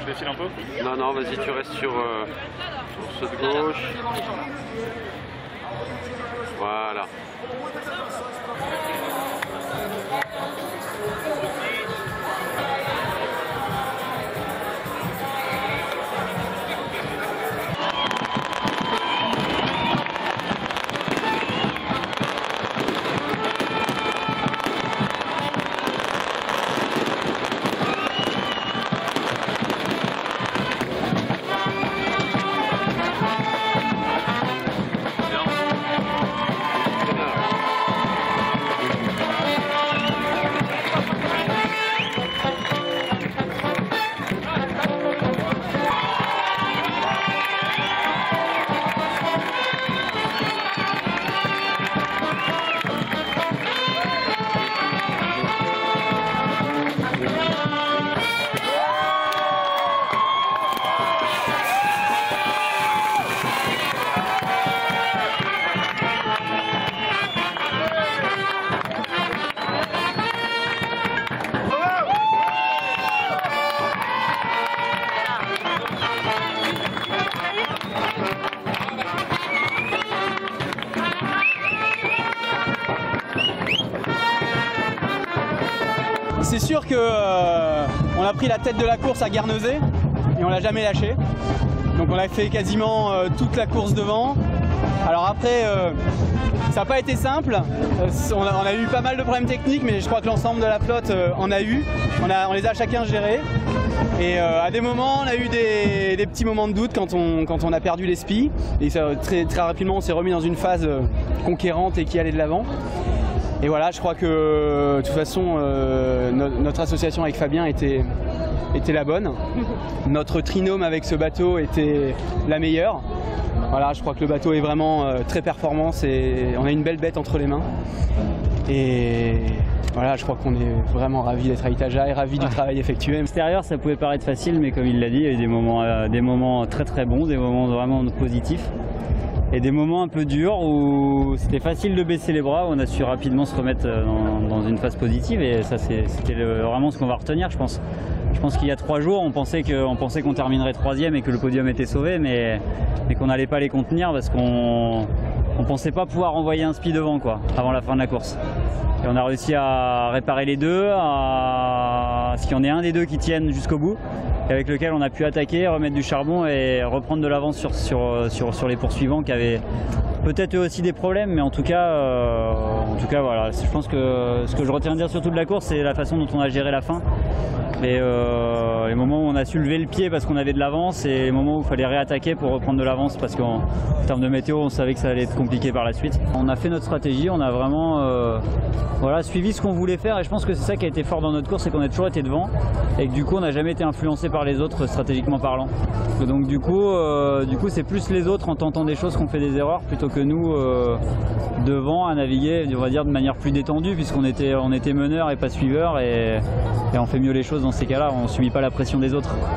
Je défile un peu? Non, non, vas-y, tu restes sur ceux de gauche. Voilà. C'est sûr que on a pris la tête de la course à Guernesey et on l'a jamais lâché. Donc on a fait quasiment toute la course devant. Alors après, ça n'a pas été simple. On a eu pas mal de problèmes techniques, mais je crois que l'ensemble de la flotte en a eu. On les a chacun gérés. Et à des moments, on a eu des petits moments de doute quand on a perdu les spies. Et très rapidement, on s'est remis dans une phase conquérante et qui allait de l'avant. Et voilà, je crois que de toute façon, notre association avec Fabien était la bonne. Notre trinôme avec ce bateau était la meilleure. Voilà, je crois que le bateau est vraiment très performant et on a une belle bête entre les mains. Et voilà, je crois qu'on est vraiment ravis d'être à Itaja et ravis du travail effectué. L'extérieur, ça pouvait paraître facile, mais comme il l'a dit, il y a eu des moments très très bons, des moments vraiment positifs. Et des moments un peu durs où c'était facile de baisser les bras, où on a su rapidement se remettre dans une phase positive, et ça c'était vraiment ce qu'on va retenir, je pense. Je pense qu'il y a 3 jours, on pensait qu'on terminerait 3e et que le podium était sauvé, mais qu'on n'allait pas les contenir parce qu'on pensait pas pouvoir envoyer un spi devant avant la fin de la course. Et on a réussi à réparer les deux, à ce qu'il y en ait un des deux qui tienne jusqu'au bout, avec lequel on a pu attaquer, remettre du charbon et reprendre de l'avance sur les poursuivants qui avaient peut-être eux aussi des problèmes, mais en tout cas voilà, je pense que ce que je retiens de dire surtout de la course, c'est la façon dont on a géré la fin. Et les moments où on a su lever le pied parce qu'on avait de l'avance, et les moments où il fallait réattaquer pour reprendre de l'avance parce qu'en termes de météo, on savait que ça allait être compliqué par la suite. On a fait notre stratégie, on a vraiment suivi ce qu'on voulait faire, et je pense que c'est ça qui a été fort dans notre course, c'est qu'on a toujours été devant et que du coup on n'a jamais été influencé par les autres stratégiquement parlant. Et donc du coup c'est plus les autres en tentant des choses qu'on fait des erreurs plutôt que nous devant à naviguer, on va dire, de manière plus détendue, puisqu'on était meneur et pas suiveur, et on fait mieux les choses dans ces cas-là, on ne subit pas la pression des autres.